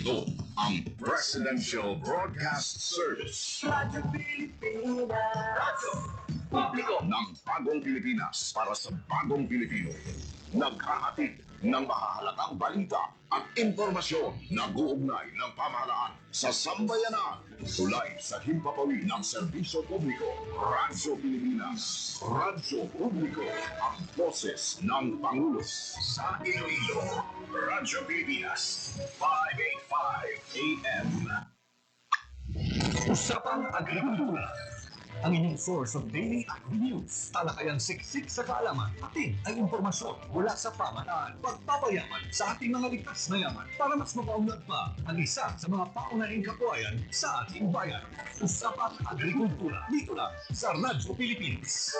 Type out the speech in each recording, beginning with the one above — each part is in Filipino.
Ito ang Presidential Broadcast Service. Radyo Pilipinas. Radyo Publiko ng Bagong Pilipinas para sa Bagong Pilipino. Naghahatid ng mahahalagang balita at impormasyon na guugnay ng pamahalaan sa sambayanan. Tulay sa himpapawid ng serbisyo publiko. Radyo Pilipinas. Radyo Publiko. Ang boses ng Pangulo. Sa Iloilo. Radyo Pilipinas. 585 AM. Usapang Agrikultura. Ang inyong source of daily agri-news. Talakayang siksik sa kaalaman. Atin ay impormasyon mula sa pamahalaan. Pagpapayaman sa ating mga likas na yaman para mas mapaunlad pa ang isa sa mga paunahing kabuhayan sa ating bayan. Usapang Agrikultura. Dito lang sa Radyo Pilipinas.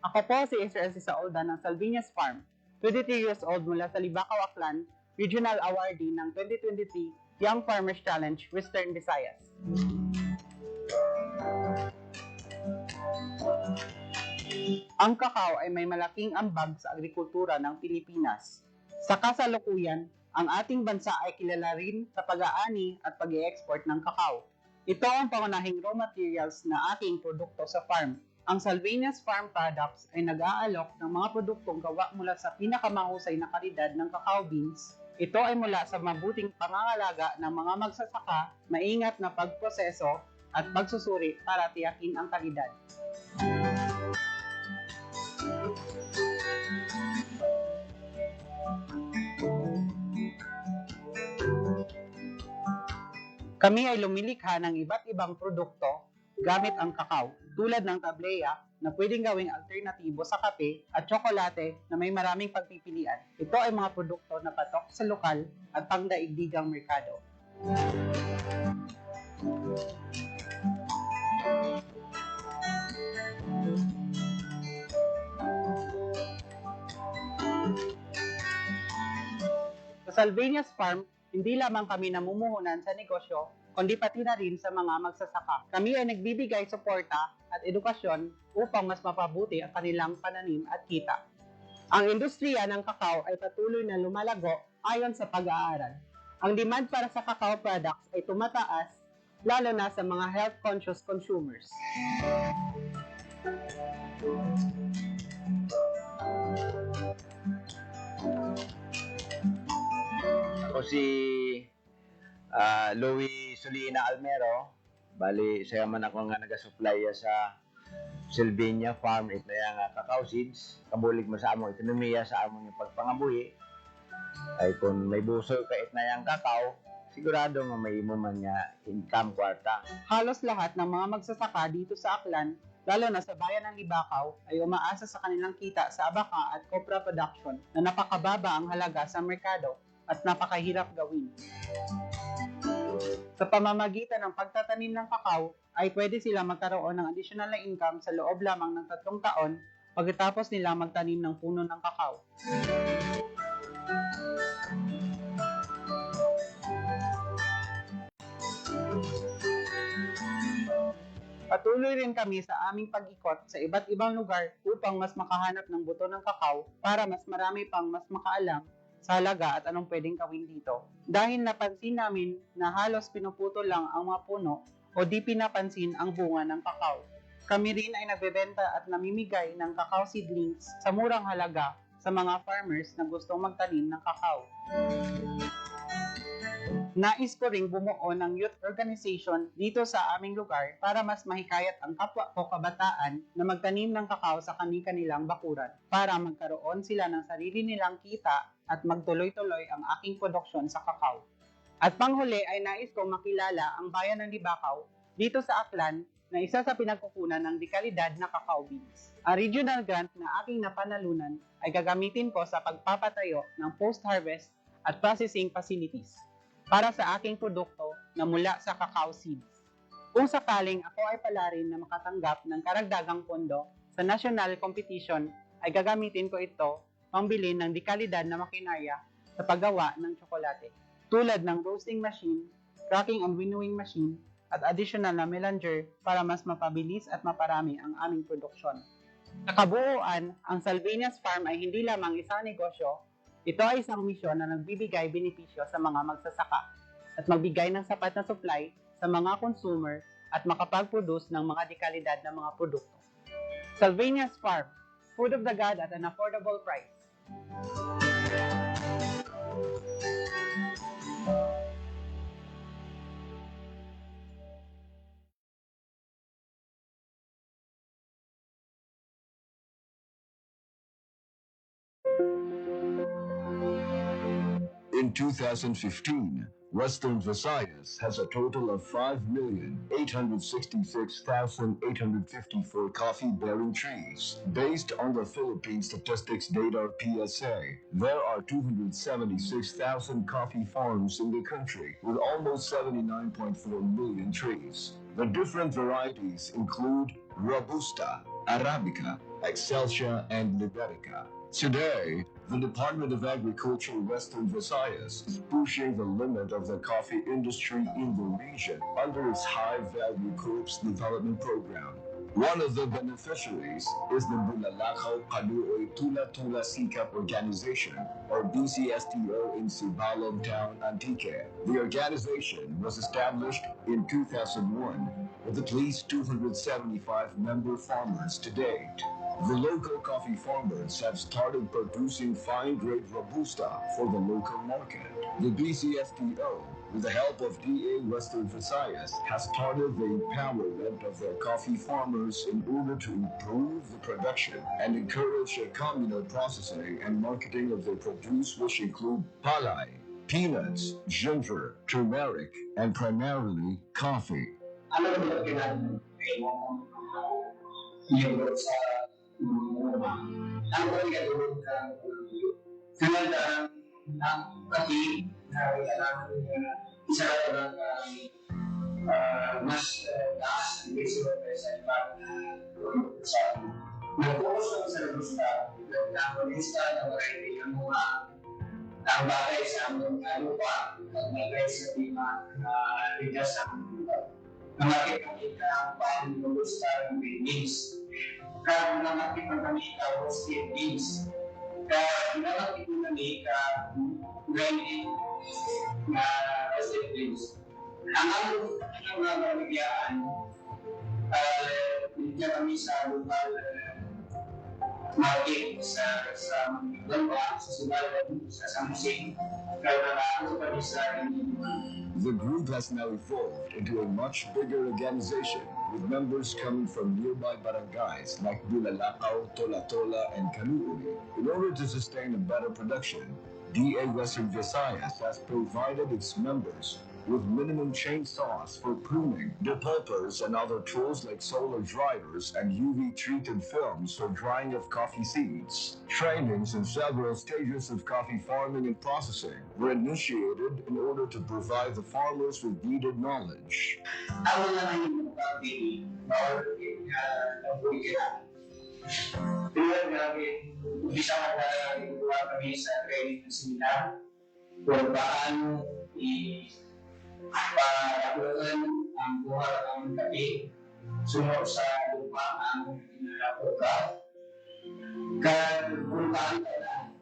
Ako po si Israel Sisaolda ng Salvinas Farm, 23 years old mula sa Libacao, Aklan, Regional Awardee ng 2023 Young Farmers Challenge, Western Visayas. Ang kakao ay may malaking ambag sa agrikultura ng Pilipinas. Sa kasalukuyan, ang ating bansa ay kilala rin sa pag-aani at pag-i-export ng kakao. Ito ang pangunahing raw materials na aking produkto sa farm. Ang Salvinas Farm Products ay nag-aalok ng mga produktong gawa mula sa pinakamahusay na kalidad ng cacao beans. Ito ay mula sa mabuting pangangalaga ng mga magsasaka, maingat na pagproseso at pagsusuri para tiyakin ang kalidad. Kami ay lumilikha ng iba't ibang produkto gamit ang kakao, tulad ng tableya na pwedeng gawing alternatibo sa kape at tsokolate na may maraming pagpipilian. Ito ay mga produkto na patok sa lokal at pangdaigdigang merkado. Sa Salvinas Farm, hindi lamang kami namumuhunan sa negosyo, kundi pati na rin sa mga magsasaka. Kami ay nagbibigay suporta at edukasyon upang mas mapabuti ang kanilang pananim at kita. Ang industriya ng kakao ay patuloy na lumalago ayon sa pag-aaral. Ang demand para sa kakao products ay tumataas, lalo na sa mga health-conscious consumers. Ako si Louie Solina Almero. Bali, saya man ako nga nag-supply sa Salvinia Farm ito nga cacao seeds. Kabulig mo sa among ekonomiya sa among pagpangabuhi. Ay kung may busoy ka na yang kakao, sigurado nga may imo man nga income kwarta. Halos lahat ng mga magsasaka dito sa Aklan, lalo na sa bayan ng Libacao, ay umaasa sa kanilang kita sa abaka at copra production na napakababa ang halaga sa merkado at napakahirap gawin. Sa pamamagitan ng pagtatanim ng kakao, ay pwede sila magkaroon ng additional na income sa loob lamang ng 3 taon pagkatapos nila magtanim ng puno ng kakao. Patuloy rin kami sa aming pag-ikot sa iba't ibang lugar upang mas makahanap ng buto ng kakao para mas marami pang mas makaalam sa halaga at anong pwedeng gawin dito. Dahil napansin namin na halos pinuputol lang ang mga puno o di pinapansin ang bunga ng kakao. Kami rin ay nagbebenta at namimigay ng kakao seedlings sa murang halaga sa mga farmers na gustong magtanim ng kakao. Nais ko ring bumuo ng youth organization dito sa aming lugar para mas mahikayat ang kapwa ko kabataan na magtanim ng kakao sa kani-kanilang bakuran para magkaroon sila ng sarili nilang kita at magtuloy-tuloy ang aking produksyon sa kakao. At panghuli ay nais kong makilala ang bayan ng Libacao dito sa Aklan na isa sa pinagkukunan ng dekalidad na cacao beans. Ang regional grant na aking napanalunan ay gagamitin ko sa pagpapatayo ng post-harvest at processing facilities para sa aking produkto na mula sa cacao seeds. Kung sakaling ako ay palarin na makatanggap ng karagdagang pondo sa national competition, ay gagamitin ko ito pambili ng dekalidad na makinarya sa paggawa ng tsokolate, tulad ng roasting machine, cracking and winnowing machine, at additional na melanger para mas mapabilis at maparami ang aming produksyon. Sa kabuuan, ang Salvinias Farm ay hindi lamang isang negosyo, ito ay isang misyon na nagbibigay benepisyo sa mga magsasaka at magbigay ng sapat na supply sa mga consumer at makapag-produce ng mga dekalidad na mga produkto. Salvinias Farm, food of the God at an affordable price. In 2015, Western Visayas has a total of 5,866,854 coffee-bearing trees. Based on the Philippine Statistics Data PSA, there are 276,000 coffee farms in the country with almost 79.4 million trees. The different varieties include Robusta, Arabica, Excelsia, and Liberica. Today, the Department of Agriculture Western Visayas is pushing the limit of the coffee industry in the region under its High Value Crops Development Program. One of the beneficiaries is the Bulalakaw Kaluoy Tula Tula Sikap Organization, or BCSTO in Sibalog Town, Antique. The organization was established in 2001 with at least 275 member farmers to date. The local coffee farmers have started producing fine-grade Robusta for the local market. The BCSTO, with the help of DA Western Visayas, has started the empowerment of their coffee farmers in order to improve the production and encourage a communal processing and marketing of their produce, which include palay, peanuts, ginger, turmeric, and primarily coffee. Ano ba ginagawa yung sa ang pagkakagulong sunod ang pati na kailangan isa lang mas taas ang beso sa iba sa nag-focus lang sa gusta nag-lista ng variety ng mga ang bagay sa aming lupa at bagay sa lima na ligas sa nakikita ang pang-gusta ng beans kaya nakikita kami ka roasted beans kaya nakikita kami ka grinding na roasted beans ang aming mga baligyan hindi kami sa local market sa Lamba, sa Subalan, sa Samusing kaya nakakita kami sa The group has now evolved into a much bigger organization with members coming from nearby barangays like Bulalakaw, Tola-Tola, and Kaluoy. In order to sustain a better production, DA Western Visayas has provided its members with minimum chainsaws for pruning, depulpers, and other tools like solar dryers and UV-treated films for drying of coffee seeds. Trainings in several stages of coffee farming and processing were initiated in order to provide the farmers with needed knowledge. Ako naman yung pag-ibig, bawal na Pero grabe, isa ka nagawa kami sa training ng seminar kung paano i-pagkakulan ang buhay ng kape sunod sa lupa ang pinalakoka. Kaya kung paano na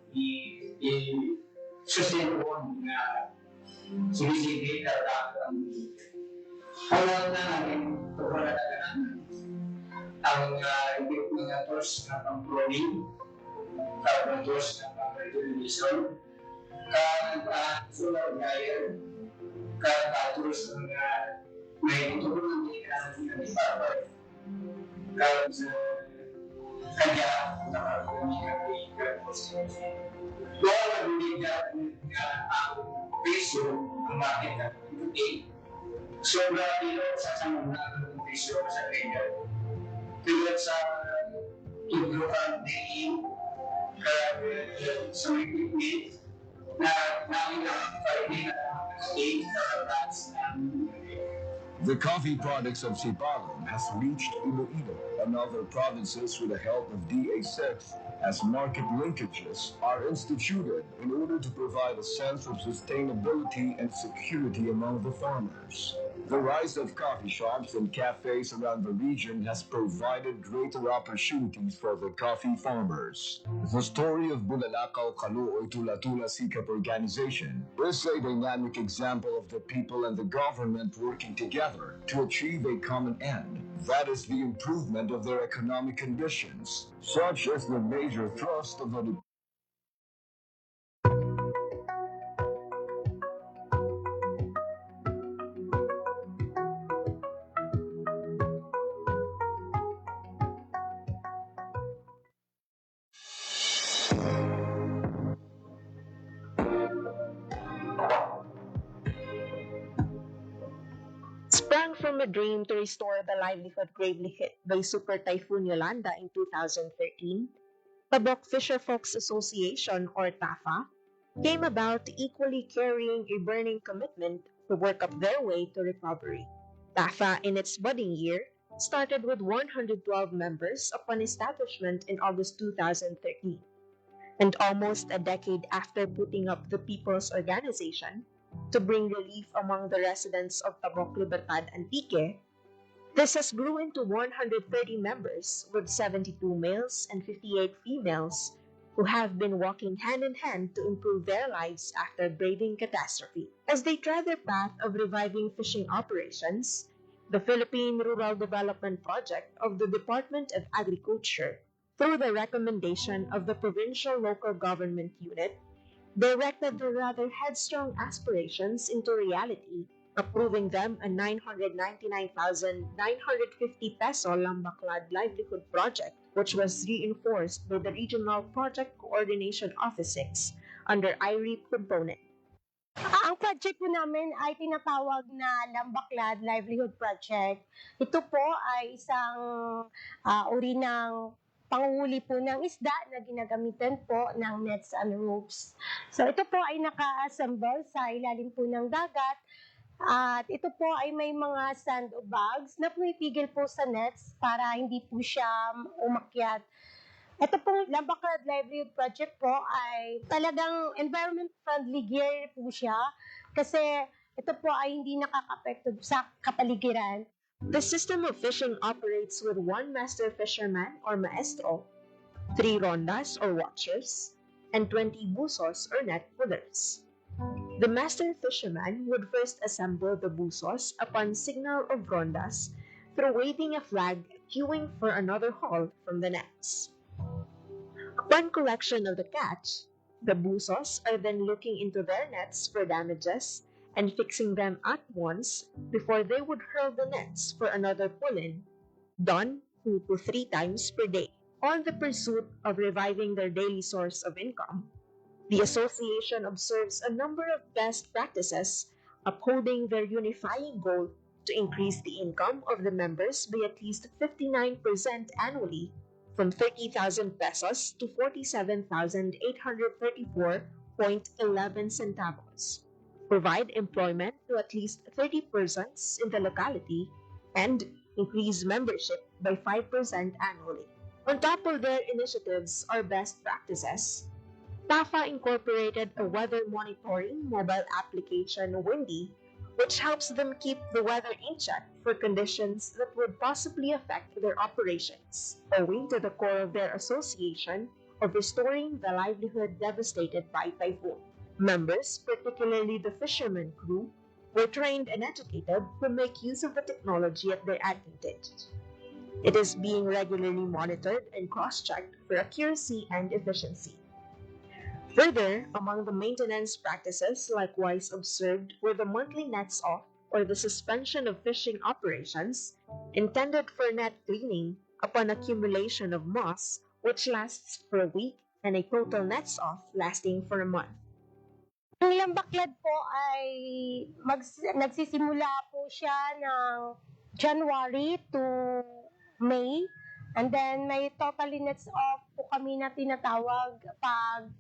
i-susunod na sinisigi at ang alam na natin tungkol na ang mga tools na pang-cloning, ang tools na pang-regulation, solar dryer, tools na may tutulong ng ibabaw, kaya nakakamihan ng doon nabibigyan ang presyo ng market na puti. Sobra dito sa samang ng presyo sa trader. Tulad sa tuglukan din sa equipment na namin ang pwede na 8 karabats ng The coffee products of Sipagan has reached Iloilo and other provinces with the help of DA6 as market linkages are instituted in order to provide a sense of sustainability and security among the farmers. The rise of coffee shops and cafes around the region has provided greater opportunities for the coffee farmers. The story of Bulalakaw Kaluoy Tula-Tula Sikap Organization is a dynamic example of the people and the government working together to achieve a common end. That is the improvement of their economic conditions. Such is the major thrust of the Sprang from a dream to restore the livelihood gravely hit by Super Typhoon Yolanda in 2013, Tabok Fisherfolks Association, or TAFA, came about equally carrying a burning commitment to work up their way to recovery. TAFA, in its budding year, started with 112 members upon establishment in August 2013. And almost a decade after putting up the People's Organization to bring relief among the residents of Tabok, Libertad, and Pique, this has grown into 130 members with 72 males and 58 females who have been walking hand in hand to improve their lives after braving catastrophe. As they tread their path of reviving fishing operations, the Philippine Rural Development Project of the Department of Agriculture, through the recommendation of the Provincial Local Government Unit, directed their rather headstrong aspirations into reality, approving them a 999,950 peso Lambaklad livelihood project, which was reinforced by the Regional Project Coordination Office 6 under IREP component. Ang project po namin ay tinatawag na Lambaklad Livelihood Project. Ito po ay isang uri ng panguhuli po ng isda na ginagamitan po ng nets and ropes. So ito po ay naka-assemble sa ilalim po ng dagat at ito po ay may mga sandbags na pumipigil po sa nets para hindi po siya umakyat. Ito pong Lambaklad Livelihood Project po ay talagang environment-friendly gear po siya kasi ito po ay hindi nakaka-apekto sa kapaligiran. The system of fishing operates with one master fisherman or maestro, 3 rondas or watchers, and 20 busos or net pullers. The master fisherman would first assemble the busos upon signal of rondas through waving a flag queuing for another haul from the nets. Upon collection of the catch, the busos are then looking into their nets for damages and fixing them at once before they would hurl the nets for another pull-in, done 2 to 3 times per day. On the pursuit of reviving their daily source of income, the association observes a number of best practices upholding their unifying goal to increase the income of the members by at least 59% annually, from 30,000 pesos to 47,834.11 centavos. Provide employment to at least 30 persons in the locality, and increase membership by 5% annually. On top of their initiatives or best practices, TAFA incorporated a weather monitoring mobile application, Windy, which helps them keep the weather in check for conditions that would possibly affect their operations, owing to the core of their association of restoring the livelihood devastated by typhoon. Members, particularly the fishermen crew, were trained and educated to make use of the technology at their advantage. It is being regularly monitored and cross-checked for accuracy and efficiency. Further, among the maintenance practices likewise observed were the monthly nets off, or the suspension of fishing operations intended for net cleaning upon accumulation of moss, which lasts for a week, and a total nets off lasting for a month. Ang Lambaklad po ay nagsisimula po siya ng January to May. And then may totally nets off po kami na tinatawag pag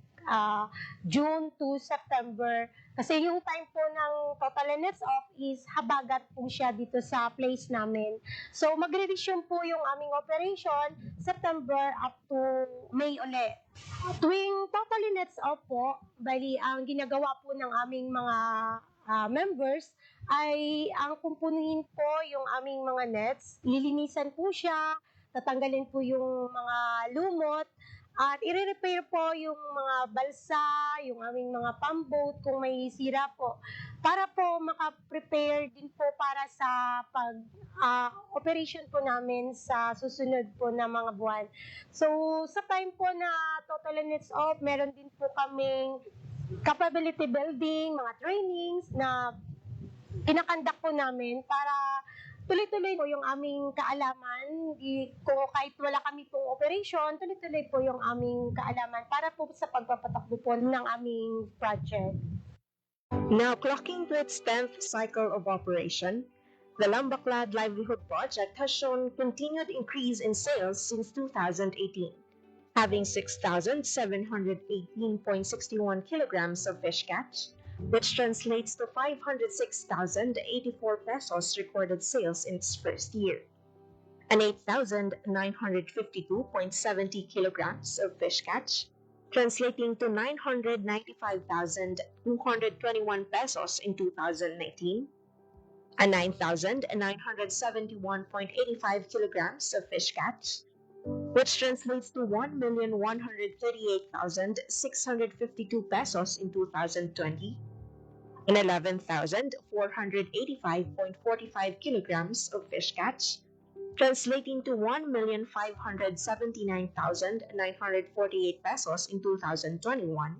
June to September. Kasi yung time po ng total nets off is habagat po siya dito sa place namin. So magre-resume po yung aming operation September up to May ulit. Tuwing totally nets off po, bali ang ginagawa po ng aming mga members ay ang kumpunin po yung aming mga nets, lilinisan po siya, tatanggalin po yung mga lumot, at i-repair po yung mga balsa, yung aming mga pump boat kung may sira po, para po maka-prepare din po para sa operation po namin sa susunod po na mga buwan. So, sa time po na total nets off, meron din po kaming capability building, mga trainings na kinakandak po namin para tuloy-tuloy po yung aming kaalaman. Kung kahit wala kami pong operation, tuloy-tuloy po yung aming kaalaman para po sa pagpapatakbo po ng aming project. Now clocking to its 10th cycle of operation, the Lambaclad Livelihood Project has shown continued increase in sales since 2018, having 6,718.61 kilograms of fish catch, which translates to 506,084 pesos recorded sales in its first year, and 8,952.70 kilograms of fish catch, translating to 995,221 pesos in 2019, and 9,971.85 kilograms of fish catch, which translates to 1,138,652 pesos in 2020, and 11,485.45 kilograms of fish catch, translating to 1,579,948 pesos in 2021,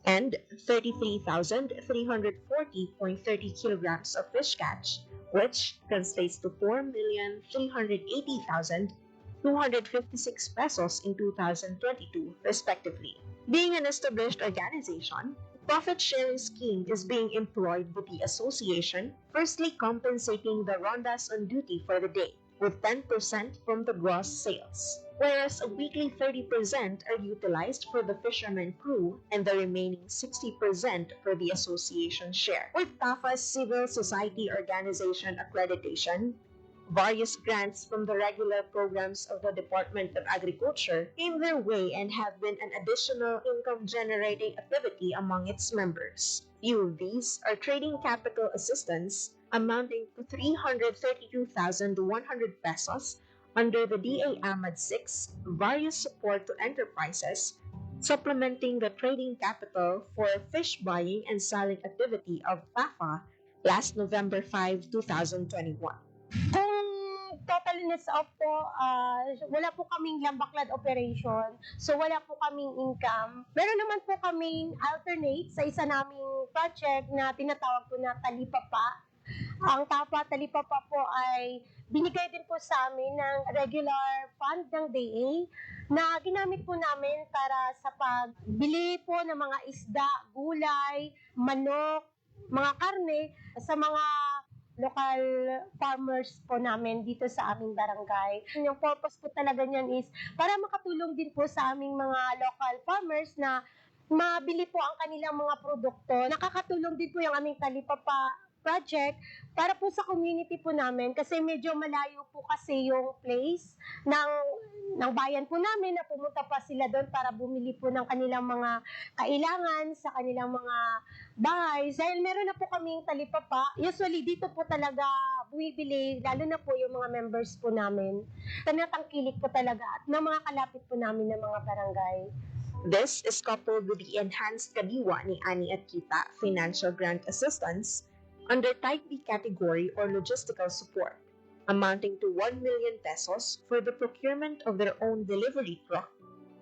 and 33,340.30 kilograms of fish catch, which translates to 4,380,256 pesos in 2022, respectively. Being an established organization, the profit-sharing scheme is being employed with the association, firstly compensating the rondas on duty for the day, with 10% from the gross sales, whereas a weekly 30% are utilized for the fisherman crew and the remaining 60% for the association share. With TAFA's Civil Society Organization accreditation, various grants from the regular programs of the Department of Agriculture came their way and have been an additional income-generating activity among its members. Few of these are trading capital assistance amounting to 332,100 pesos under the DA Ahmad 6, various support to enterprises, supplementing the trading capital for fish buying and selling activity of PAFA last November 5, 2021. Kung total nets off po, wala po kaming Lambaclad operation, so wala po kaming income. Meron naman po kaming alternate sa isa naming project na tinatawag po na Talipapa. Ang Talipapa po ay binigay din po sa amin ng regular fund ng DA na ginamit po namin para sa pagbili po ng mga isda, gulay, manok, mga karne sa mga local farmers po namin dito sa aming barangay. Yung purpose po talaga niyan is para makatulong din po sa aming mga local farmers na mabili po ang kanilang mga produkto. Nakakatulong din po yung aming Talipapa project para po sa community po namin kasi medyo malayo po kasi yung place ng bayan po namin na pumunta pa sila doon para bumili po ng kanilang mga kailangan sa kanilang mga bahay. Dahil meron na po kaming Talipapa, usually dito po talaga bumibili, lalo na po yung mga members po namin. Tanatangkilik po talaga at ng mga kalapit po namin ng mga barangay. This is coupled with the enhanced Kadiwa ni Ani at Kita financial grant assistance under Type B category or logistical support, amounting to 1 million pesos for the procurement of their own delivery truck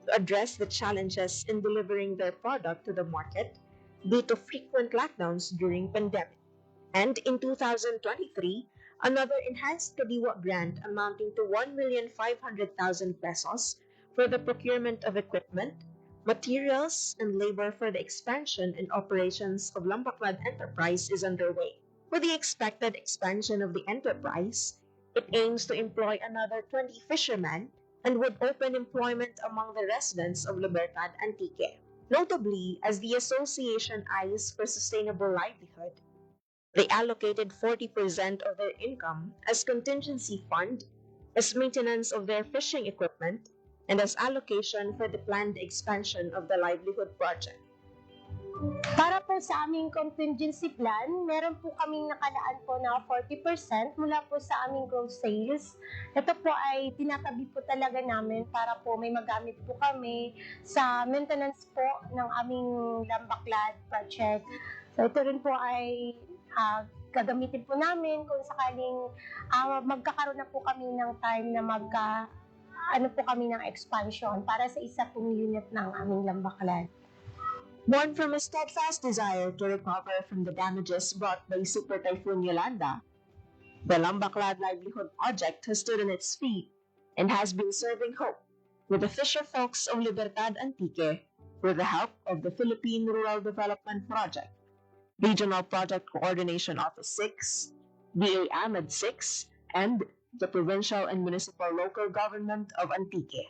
to address the challenges in delivering their product to the market due to frequent lockdowns during pandemic. And in 2023, another enhanced Kadiwa grant amounting to 1,500,000 pesos for the procurement of equipment, materials, and labor for the expansion and operations of Lambaclad Enterprise is underway. For the expected expansion of the enterprise, it aims to employ another 20 fishermen and would open employment among the residents of Libertad Antique. Notably, as the association eyes for sustainable livelihood, they allocated 40% of their income as contingency fund, as maintenance of their fishing equipment, and as allocation for the planned expansion of the livelihood project. Para po sa aming contingency plan, meron po kaming nakalaan po na 40% mula po sa aming gross sales. Ito po ay tinatabi po talaga namin para po may magamit po kami sa maintenance po ng aming Lambaklad project. So ito rin po ay gagamitin po namin kung sakaling magkakaroon na po kami ng time na ano po kami ng expansion para sa isa pong unit ng aming Lambaklad. Born from a steadfast desire to recover from the damages brought by Super Typhoon Yolanda, the Lambaklad Livelihood Project has stood on its feet and has been serving hope with the fisher folks of Libertad Antique with the help of the Philippine Rural Development Project, Regional Project Coordination Office 6, DA AMAD 6, and the Provincial and Municipal Local Government of Antique.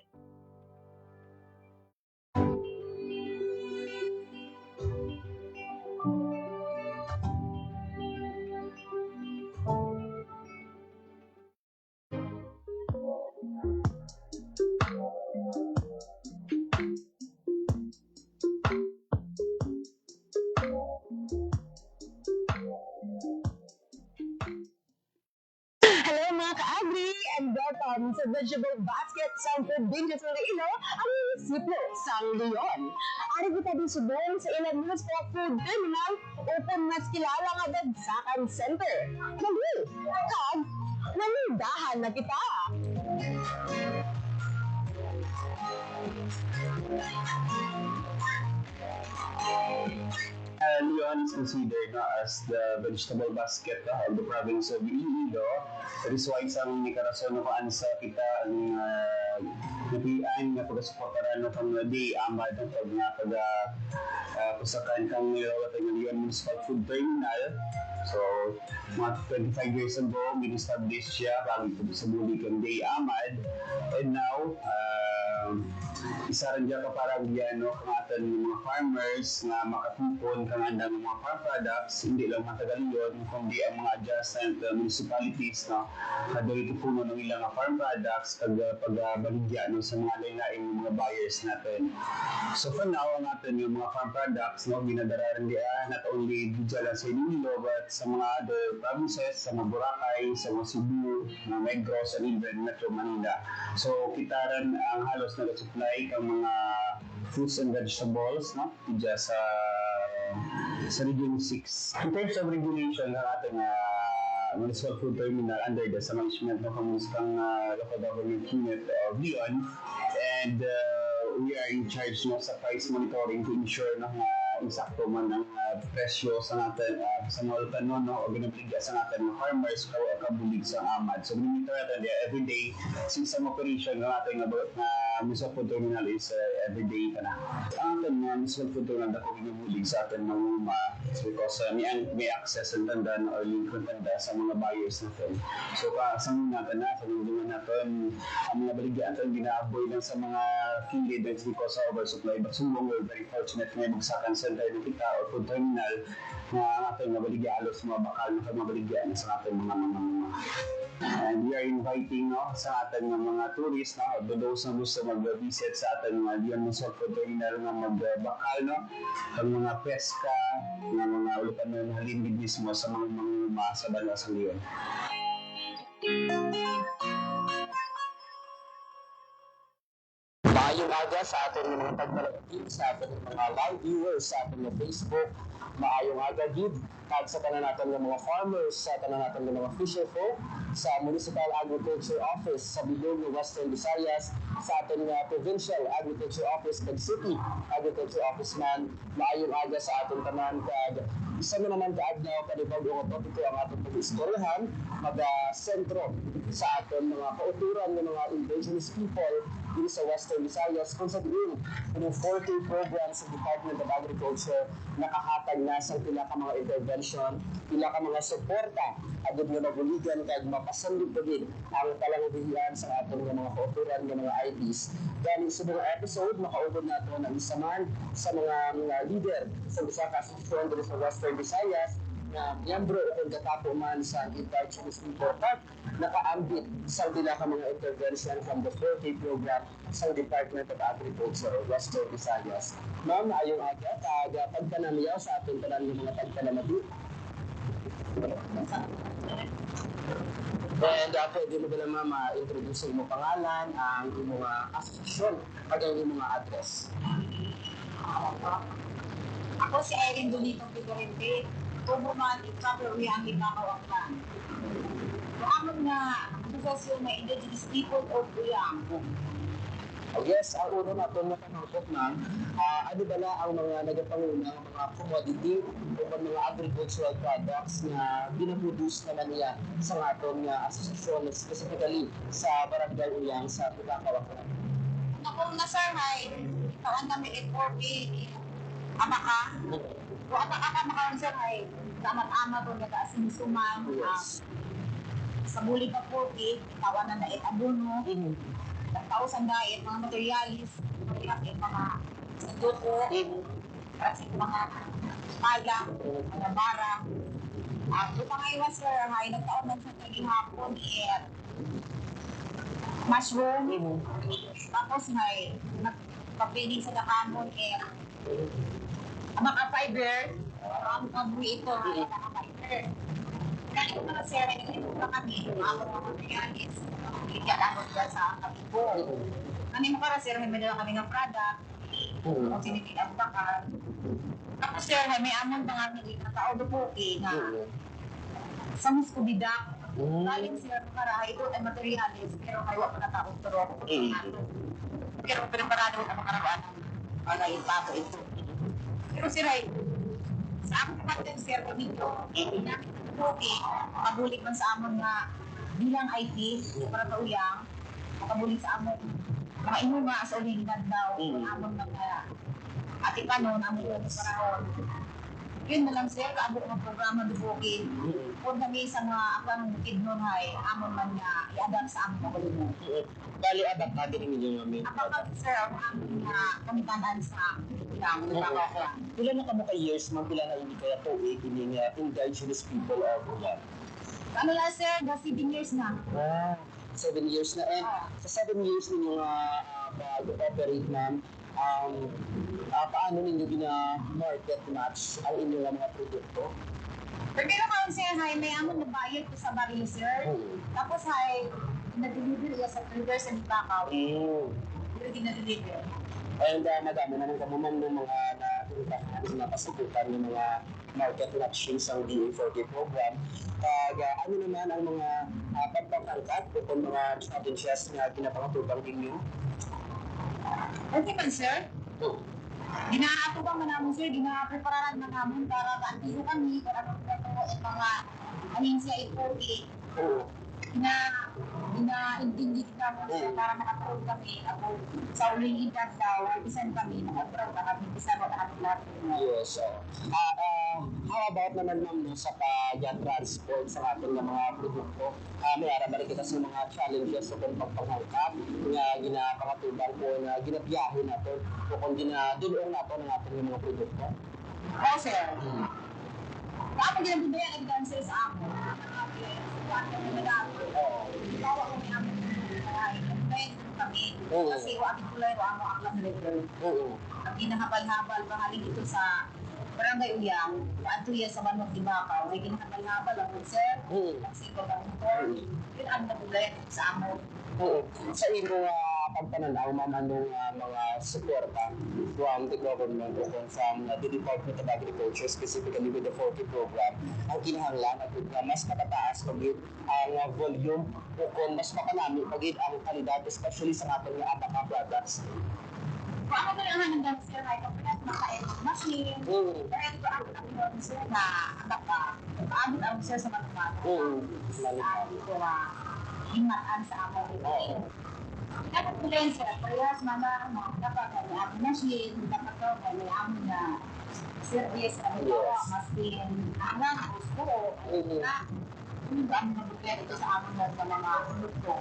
Hello mga ka-agri and welcome sa Vegetable Basket sa probinsya sa Iloilo, ang munisipyo sa Leon. Ari kita din subong sa ilang municipal food terminal upang mas kilala nga Dagsakan Center. Mali, kag, nanindahan na kita. Leon is considered as the vegetable basket of the province of Iloilo. That is why sa aming nikarason na kung sa kita ang napian nga pagkasuportaran na kang di amad ng pag nga pusakan kang nilawatan ng Leon Municipal Food Terminal. So, mga 25 years ago, in-establish siya bago ito sa buli kang di amad. And now, isa rin dyan kaparang biyano kang atin ng mga farmers na makatupon kang anda ng mga farm products, hindi lang matagal yun, kundi ang mga adjacent municipalities na dito puno ng ilang farm products pagbaligyan sa mga lain-lain ng mga buyers natin. So for now, ang atin yung mga farm products, binadararan diyan not only dyan lang sa Iloilo, but sa mga other provinces, sa mga Boracay, sa mga Cebu, mga Negros, and even Metro Manila. So kita rin ang halos nag-supply ng mga fruits and vegetables dyan sa Region 6. In terms of regulation ng ating Municipal Food Terminal under the management ng Kamuskang Local Government Unit of Leon, and we are in charge sa price monitoring to ensure na insakto man ang presyo sa natin sa mga tanon o ginapligya sa natin ng farmers kabulig sa amad. So monitor natin everyday since ang operation ng ating Municipal Food Terminal is everyday ka na. Ang ating Municipal Food Terminal na kung ginubulig sa atin ng because may access and tanda or link ng tanda sa mga buyers natin. So sa natin sa mga natin ang mga baligya natin ginaaboy lang sa mga kilid because of oversupply, but sumbong we're very fortunate na Dagsakan Center ng kita or food terminal na ating mabaligya alos mga bakal na mabaligya sa ating mga and we are inviting sa ating mga tourists those na gusto mag-visit sa ating Leon Municipal Food Terminal na magbakal ang mga pesca ng mga ulupan na halindid mismo sa mga sa bala sa Leon. Maayong aga sa ating mga tagmalagin, sa ating mga live viewers, sa ating mga Facebook. Maayong aga, Gid. Kag sa tanan natin ng mga farmers, sa tanan natin ng mga fisher folk, sa Municipal Agriculture Office sa Bidog, Western Visayas, sa ating Provincial Agriculture Office, kag City Agriculture Office man. Maayong aga sa ating tanan, kag Isa na naman kaadlaw panibagong nga topiko ang atong pag-istoryahan, mag-sentro sa aton mga kauturan ng mga indigenous people dito sa Western Visayas kung sa diin yung 40 program sa Department of Agriculture nakahatag na sa pila ka mga intervention, pila ka mga suporta agad nga mabuligan kag mapasandog pa din ang talangubihan sa aton mga kauturan ng mga IDs. Dahil sa mga episode, makaugod nato ng isa man sa mga leader sa isa ka asosasyon dito sa Western Visayas na miyembro o kung katapo man sa Indigenous People Park nakaambit sa pila ka mga intervention from the 4K program sa Department of Agriculture Western Visayas. Ma'am, ayong aga, pagpanamiyaw sa ating tanan ng mga pagpanamati. And pwede mo ba naman ma-introduce ang iyong pangalan, ang iyong mga asosasyon, at ang iyong mga address? Ako si Irene Donito Figurente, Tubuman, Ikaw, ang Ikaw, ang Plan. Amon nga, asosasyon na Indigenous People of Uyang. Yes, ang una natin nakanukot na, ano bala ang mga nagapangunang mga commodity o mga agricultural products na binaproduce naman niya sa aton nga asosasyon, specifically sa Barangay Uyang sa Pagkakawakan. Ako na sir, ay tawan kami i-4P, amaka. O amaka makaroon sir, ay tamat-ama po nag-aasinsumang. Yes. Sa muli pa 4P, tawan na na itabuno. Tausan diet, mga materialis, mga duko, kasi mga pala, mga bara. Ito pa ngayon sir, ay nagtaon man sa taging hapon, mushroom, tapos ay nagpapiling sa dakamon, mga fiber, ang kabuhi ito, mga fiber. Ganito na sir, ay nagtito na kami, mga materialis, kaya lang sa kapibo. Ano mo para sir, may dala kami ng product, kung sinitin ang bakal. Tapos sir, may amon pa nga nakatao po na sa muskubidak. Galing sir, para ito ay materialis, pero may wak na taong turo. Pero preparado ang makarabaan ang ipato ito. Pero sir, ay sa amon natin sir, dito, pagulik man sa amon nga bilang IT, para tauyang, makabulit sa amon, mga inuma sa ulingan daw, amon mga ati kanon, amon yung parahon. Yun na lang sir, kaabot ng programa dubukin. Kung kami sa mga aklang bukid nun ay amon man nga i-adapt sa amon magulingan. Bali, adak natin yung inyong amin. Apakag sir, ang amon nga kamitanan sa ilang, nagkakaklang. Pila na kamo ka years, mga pila na hindi kaya po ikining indigenous people of Uyang? Ano lang sir, 7 years na. Wow, 7 years na. And sa 7 years ninyo pag-operate ma'am, paano ninyo gina-market match ang inyong mga produkto? Pero kung sir, may amon na bayad ko sa baril sir. Tapos ay, na-deliver sa reverse and backout. Pero na-deliver. And madami naman kamo ma'am ng mga napasikutan ng mga market matchings ang DA40 program. Ano naman ang mga pagpapangkat o kung mga challenges na pinapakatubang ninyo? Okay man sir. Ginaatubang man namin sir, ginaprepararan man namin para taantiyo kami, para mga aning siya i-40. Ina-intindi namin sir para makatulog kami ako sa uling edad daw, bisan kami, nakatulog na kami, bisan mo lahat. Yes. How about naman ma'am no, sa pag-transport sa ating mga produkto? May arabali kita sa mga challenges sa pagpangangkat nga ginapakatubang po na ginabiyahe natin o kung ginadulong natin ng ating mga produkto? Oo sir. Kapag ginabibayan ang dancer sa ako, bawa ko niya ang kami kasi wag kulay wa mo ang level. Ang ginahabal-habal bahaling ito sa Barangay Uyang, ato yan sa Manok Ibakaw, may ginahabal-habal ang sir, ang sipag ang motor, yun ang nabulay sa amo. Sa inyong pagpananaw ma'am anong mga suporta from the government o from the Department of Agriculture, specifically with the 40 program, ang kinahanglan at mas matataas pagid ang volume o kung mas makanami pagid ang kalidad, especially sa ating abaka products? Paano na lang naman daw sir, ay kapag makain ng machine, kaya ito ang sir na anak ka, paano ang sir sa manumato. Sabi ko na, himataan sa among ito. Dapat ko lang sir, parehas mama, dapat may among machine, dapat ko may among na service, maskin, anak, gusto, hindi ba ang nabukyan ito sa among na mga produkto.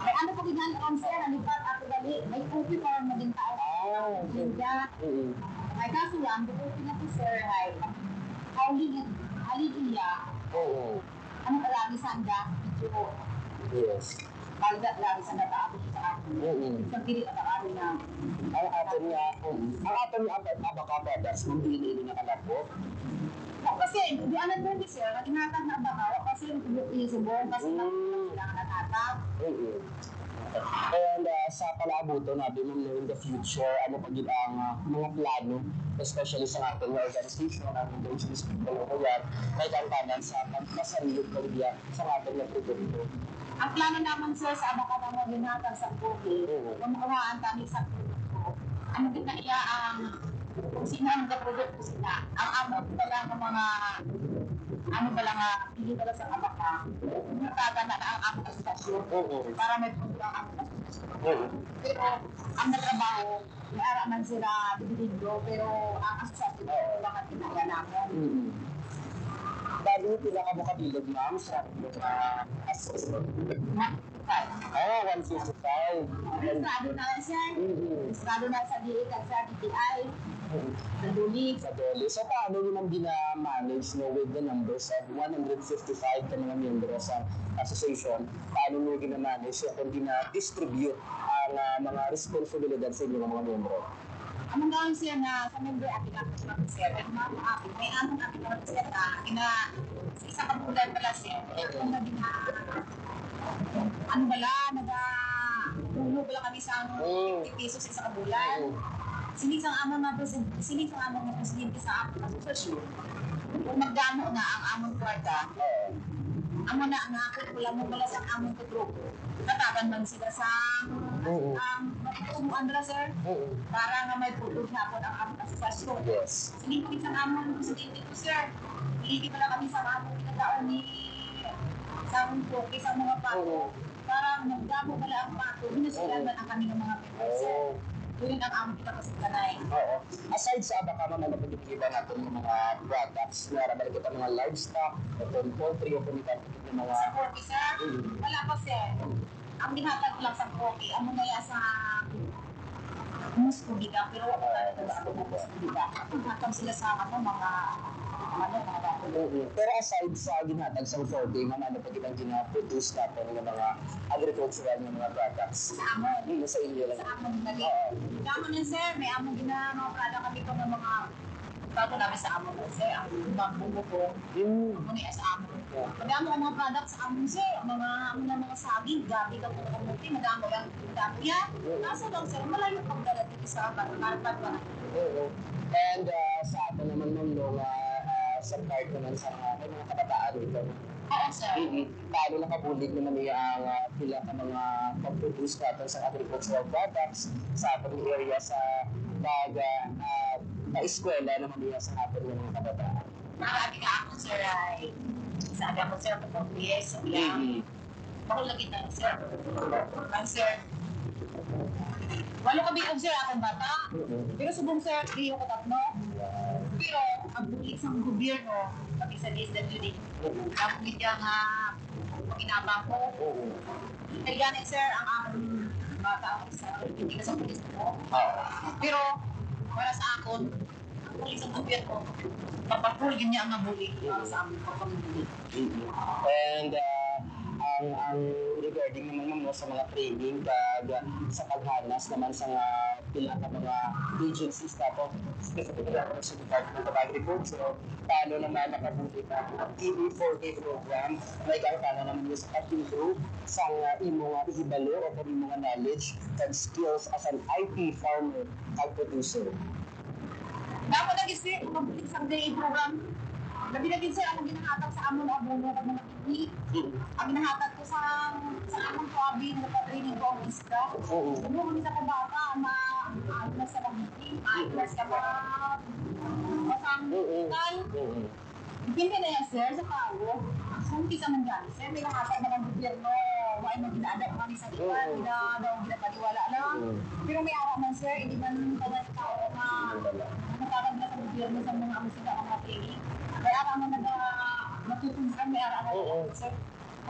May ano po ginagawa sir, alipat at dali, may cookie para maging tao. May kaso lang, cookie na po sir, ay haliliya, ano kalagi sa anda, ito. Yes. Balda lagi sa nataabot sa akin. Sa pili at akin na. Ang aton nga abaka brothers, mambili na nakalabo. Kasi, di anak mo hindi sir, naginatag na abaka, kasi yung subong, kasi kailangan natatag. And sa palabuto natin in the future, ano pa gid ang mga plano, especially sa ating organization, ang indigenous people ko yan, may kantanan sa pagpasalilog ko diya sa ating mga produkto. Ang plano naman sir sa abaka na mo ginatag sa cookie, kung makuhaan kami sa produkto, ano din na iya ang kung sino ang produkto sila. Ang amo pala ng mga ano pala nga, hindi pala sa abaka, nataga na ang among asosasyon para may produkto ang among asosasyon. Pero ang natrabaho, may araman sila dividido, pero ang asosasyon bakit kinaya namin. Bago pila ka mo kabilog ma'am sa assessment. 155. Registrado na siya. Registrado na sa DA at sa DTI. Sa Duli. Sa Doli. So paano yun ang gina-manage with the numbers of 155 ka mga miyembro sa association? Paano nyo gina-manage kung gina-distribute ang mga responsibilidad sa inyo mga miyembro? Among gawin siya na sa member ating ating sir, may among ating sir na sa isang kabulan pala siya. Kung ano bala, puno pala kami sa 50 pesos sa isang kabulan. Sinisang among na presidente sa among asosasyon. Kung magdamo na ang among kwarta, amo na ang ako wala mo bala sa among grupo. Nataban man sila sa Andra sir, para nga may product na po ang among asosasyon. Yes. Sinipin sa among presidente ko sir, hindi pala kami sa among pinagkaon ni sa among poke sa mga pato. Para magdamo pala ang pato, hinasilan man ang kami ng mga members sir. Yun ang among pinakasikanay. Aside sa abaka man na pagkikita natin yung mga products, narabal kita mga livestock, o poultry, o kumitan ng mga... Sa poke sir, wala pa sir. Ang dinatag lang sa poke, ang mga sa muskubiga, pero wala na sa muskubiga. Hatag sila sa mga Pero aside sa ginhatag sa poke, ano pa kitang gina-produce natin ng mga agricultural ng mga products? Sa amon. Sa inyo lang. Sa amon lagi. Sa amon yan sir, may amon mga product kami ko ng mga bago namin sa amon sir, ang bambubo ko. Muna sa amon. Madami ang mga products sa amon sir, mga saging, gabi ka po kamuti, madami lang dami yan. Nasa lang sir, malayo pagdala dito sa karpat pa. And sa atin naman nung sa part naman sa mga kabataan dito. Oo sir. Paano nakabulig naman ang pila ka mga pag-produce natin sa agricultural products sa ating area sa eskwela naman niya sa ating mga kabataan. Marami ka ako sir ay sabi ako sir kung yes, bakul lagi tayo sir. Ang sir, walo kami sir akong bata, pero subong sir, hindi ko tatlo. Pero ang bulit sa gobyerno, pati sa DSWD, ang bulit niya nga paginabang ko. Kaya sir, ang aming bata ako sa hindi ka sa pulis ko. Pero para sa akon, ang bulit sa gobyerno, papapulgin niya ang bulit para sa aming pagpapulgin. And ang regarding naman mo sa mga training kag sa paghanas naman sa pila ka mga agencies tapos specifically sa Department of Agriculture, paano naman nakabuti ka ang TV4K program may kangkana naman yung sa pag-improve sa imong ihibalo o kung imong knowledge and skills as an IT farmer and producer. Dapat nag-isip, mag-isip sa day program. Labi-labi sir, ang ginahatag sa amon abono at mga technique. Ang ginahatag ko sa amon proabin, nagpa-training ko ang isda. Kung kami sa kabata na ayos sa pag-meeting, ayos ka ba? Masambutan. Hindi na yan, sir, sa tao. Kung kisa man dyan, sir, may nakasal na ng gobyerno, why mo ginadap kami sa iba, ginapaniwala lang. Pero may araw man, sir, hindi man kaya sa tao na nakakag na sa gobyerno sa mga amusina ang mga training. May araw man natutungan, may araw man, sir.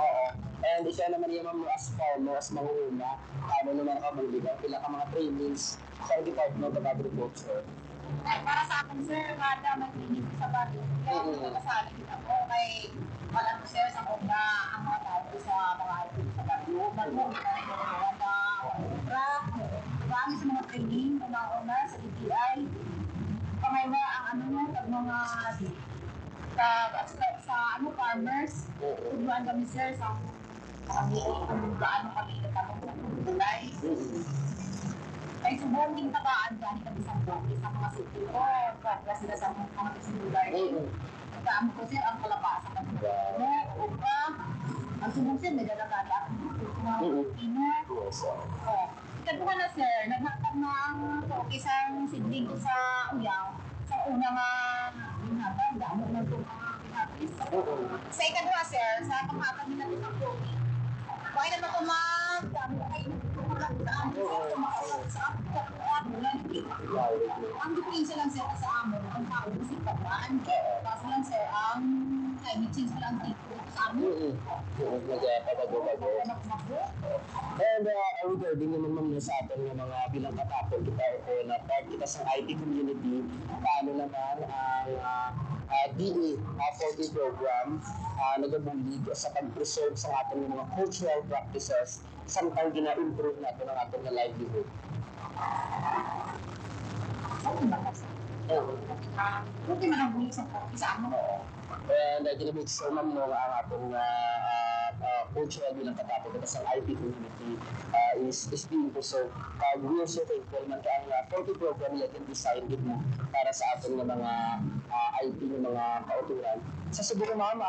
Oo. And isa naman yung mga as farmer, as mangunguna, ano naman kabuli ang pila ka mga trainings sa Department of Agriculture. Ay, para sa akin, sir, kada may training ko sa body. Kaya kasali din ako kay walang sir sa una ang mga tao sa mga ito sa body. Bago, na marami sa mga training, una-una sa DTI. Pangaywa ang ano mo, pag mga sa ano, farmers, tubuan kami, sir, sa gaano kami natanong sa kulay. Ay, subong din tagaan dyan kami sa mga city ko. Kaya sila sa mga lugar. Kasama ko, sir, ang kalabasa kami. Upa. Ang subong, sir, may dalagala. Mga Pilipino. Ikaduha na, sir, naghatag na ang isang sidling ko sa Uyaw. Sa una nga, hinatag, damo na ito mga pinapis. Sa ikaduha, sir, sa panghatag nila ito sa Kogi. Bakit naman ito, ma'am? Dami na kayo ang diferensya lang, sir, sa amon, ang tao kasi kapaan. Kaso lang, sir, ang climate change ko lang dito sa amon. Nagpapago-bago. And regarding naman ma'am sa atin ng mga bilang katapon kita o na part kita sa IT community, paano naman ang DA 4D program nagabulig sa pag-preserve sa ating mga cultural practices samtang gina-improve natin ang ating livelihood. Buti man ang bulit sa amon. And ginamit sa ma'am no, ang atong cultural bilang katapos kita sa IT community is being preserved. We are so thankful man ka ang 40 program na can design din mo para sa ating mga IT ng mga kauturan. Sa siguro ma'am,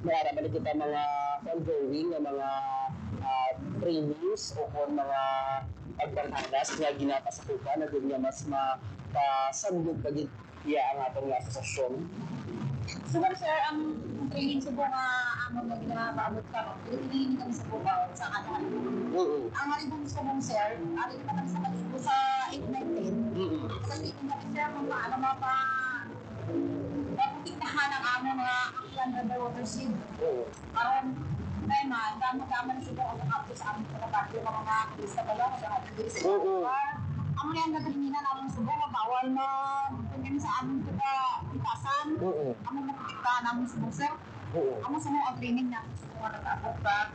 naaraman na kita mga ongoing na mga trainings o kung mga pagpanghanas na ginapasakupan na doon niya mas makasandog pagit ang atong asosasyon. Siguro, sir, ang training subo nga amon na ginabaabot ka, training kami sa bukaw sa kadahan. Ang maribong sa mong, sir, ari na kami sa malibo sa 8-9-10. Kasi kami, sir, kung paano maputiktahan ang amon mga aklan river water seed. Karon, dahil man, damo-damo na siguro ang kapto sa amon sa kapatid ng mga kalista pala, sa kapatid sa ang yan nagrimina namin subo, bawal na kung kami sa amon ito ka itasan. Amon naputiktahan namin subo, sir. Amon sa mga training namin subo nga nag-abot ka.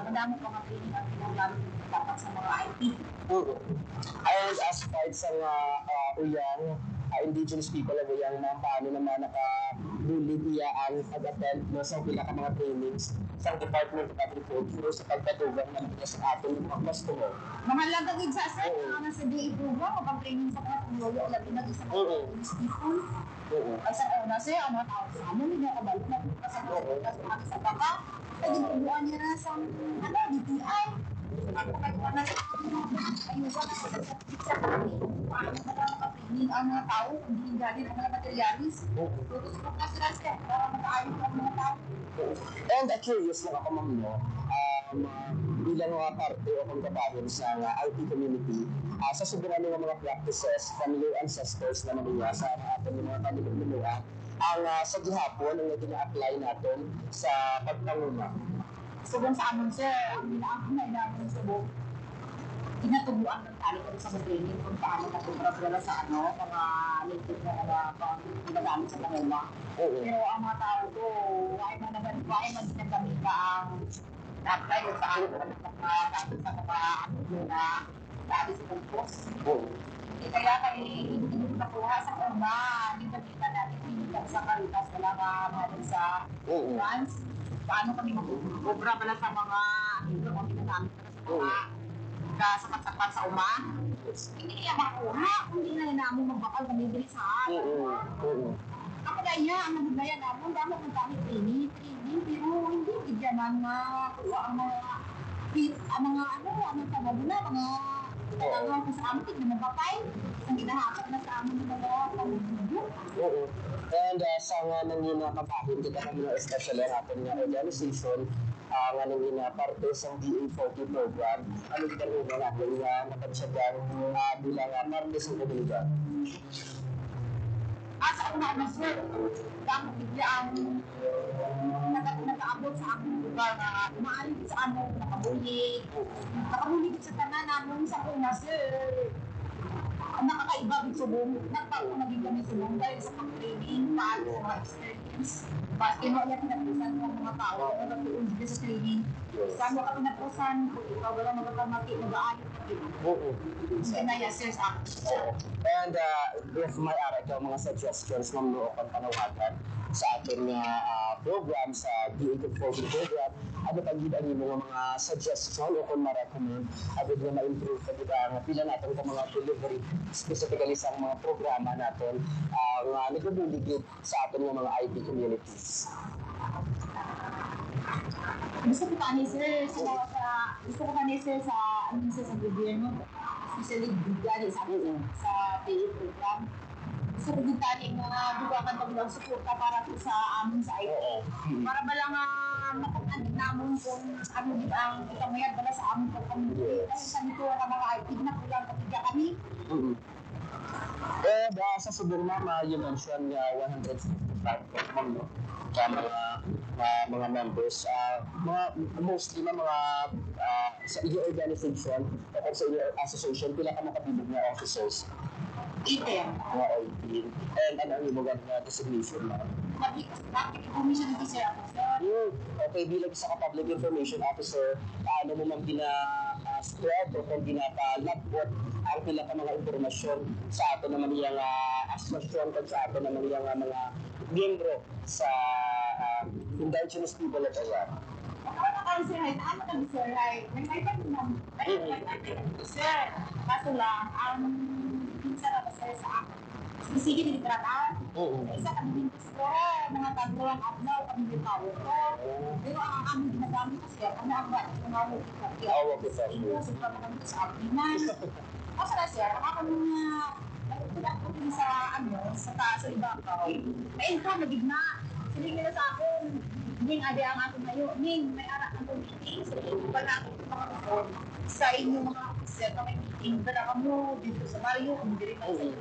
Madami pa mga training ang pinaglamit dapat sa mga IT. And as part sa uyang, indigenous people of uyang na paano naman nakabulig ang pag-attend no, sa pila ka mga trainings sa Department of Agriculture sa pagpatugang ng sa ating mga customer. Mga lagagid sa sir, mga nasa DA program, kapag training sa mga tuloyo, labi na sa mga people. Ay sa una, sir, ano tao sa amin, hindi nakabalik na sa mga sa baka, ay ginagawa niya na sa DTI. Ang mga tao, hindi galing ang mga materialis. Tutos mo na sila sir, para mag-aayos ang mga tao. And curious lang ako ma'am no, bilang mga parte o kung kabahin sa IT community, sa sobrang mga practices from your ancestors na maniya sa ating mga panilunuan, ang sa gihapon ang gina-apply natin sa pagpanguna. Subong sa amon, sir, ang ginaamin na inamin sa subong, tinatubuan ng tali kami sa training kung paano natubra-bra sa mga native na ginagamit sa panguna. Pero ang mga tao ko, why man ginagamit ka ang apply sa gamit sa mga dati sa compost. Kaya kayo hindi nakuha sa una, hindi kita natin pinigyan sa kalitas wala nga sa France. Paano kami mag-obra pala sa mga ito kung ginagamit sa mga sapat-sapat sa uma. Hindi kaya makuha kung hindi na namin magbakal kami dili sa ako na iya, ang nabigaya namin, dami kong kami training, pero hindi bigyan na kuha ang mga tawag na, mga Talagang kung sa amin, tignan mo ba tayo? Ang ginahakot na sa amin ng mga pamilya. Oo. And sa nga nang ginakabahin, kita kami na especially ang ating organization, nga nang parte sa DA40 program, ano kita rin natin nga napansyagan bilang parte sa komunidad. Asa ako na sir, damo bigla ang nag-aabot sa aming lugar na umaalit sa among nakabulig sa tanan namin sa una sir. Ang nakakaiba big subong, nagpapamagin kami subong dahil sa pag-training, para sa mga experience. Mas kinuha pinapusan ng mga tao na nagtuon dito sa training. Saan mo ka pinapusan, kung ikaw wala magpapamati, mag-aalit ka dito. Oo. Ganaya sir sa akin. And if may ara ikaw mga suggestions ng loob ang panawagan sa ating program, sa DA40 program, ano pag gid ani mga suggestion o kung ma-recommend agad na ma-improve pag ang pila natin sa mga delivery specifically sa mga programa natin nga nagbubuligid sa ating mga IT communities. Gusto ko kani sir sa sa gobyerno, especially bigyan sa PA program. Gusto ko din tani nga dugakan pag suporta para po sa amin sa IT. Para ba lang mapag-anig namin kung ano din ang ikamayad bala sa amin pag-community. Kasi sa nito ang mga IT na kulang kapigya kami. And sa Subong Mama, you mentioned 165 no? Sa mga members, mostly na mga sa iyo organization o sa iyo association, pila ka makapilog na officers? 18. Mga 18. And ano ang imong designation na? Public Information Officer ako, sir. Okay, bilang isa ka public information officer, paano mo man spread o kung ginapalagpot ang pila ka mga impormasyon sa ato naman yung asosasyon kung sa ato naman yung mga miyembro sa indigenous people at ayan. Ano ka sir, ano ka sir, nag-ipan ko naman. Sir, kaso lang, minsan ako sir sa akin. Sige din itrata. Isa kami din ko, mga tagawang adlaw kami din tao ko. Pero ang aming ginagamit kasi, ano ang ba? Mga ito, sa kami sa Apinan. Kasi na sir, ako mga nagtulak sa sa taas, sa ibabaw. Ayun ko, nagigna. Siling nila sa akin, Ning, ade ang ato ngayon. Ning, may arak ang meeting. Sabihin ko ba na ako sa inyong mga officer na may meeting. Dala ka mo dito sa Mario, kung hindi rin sa iyo.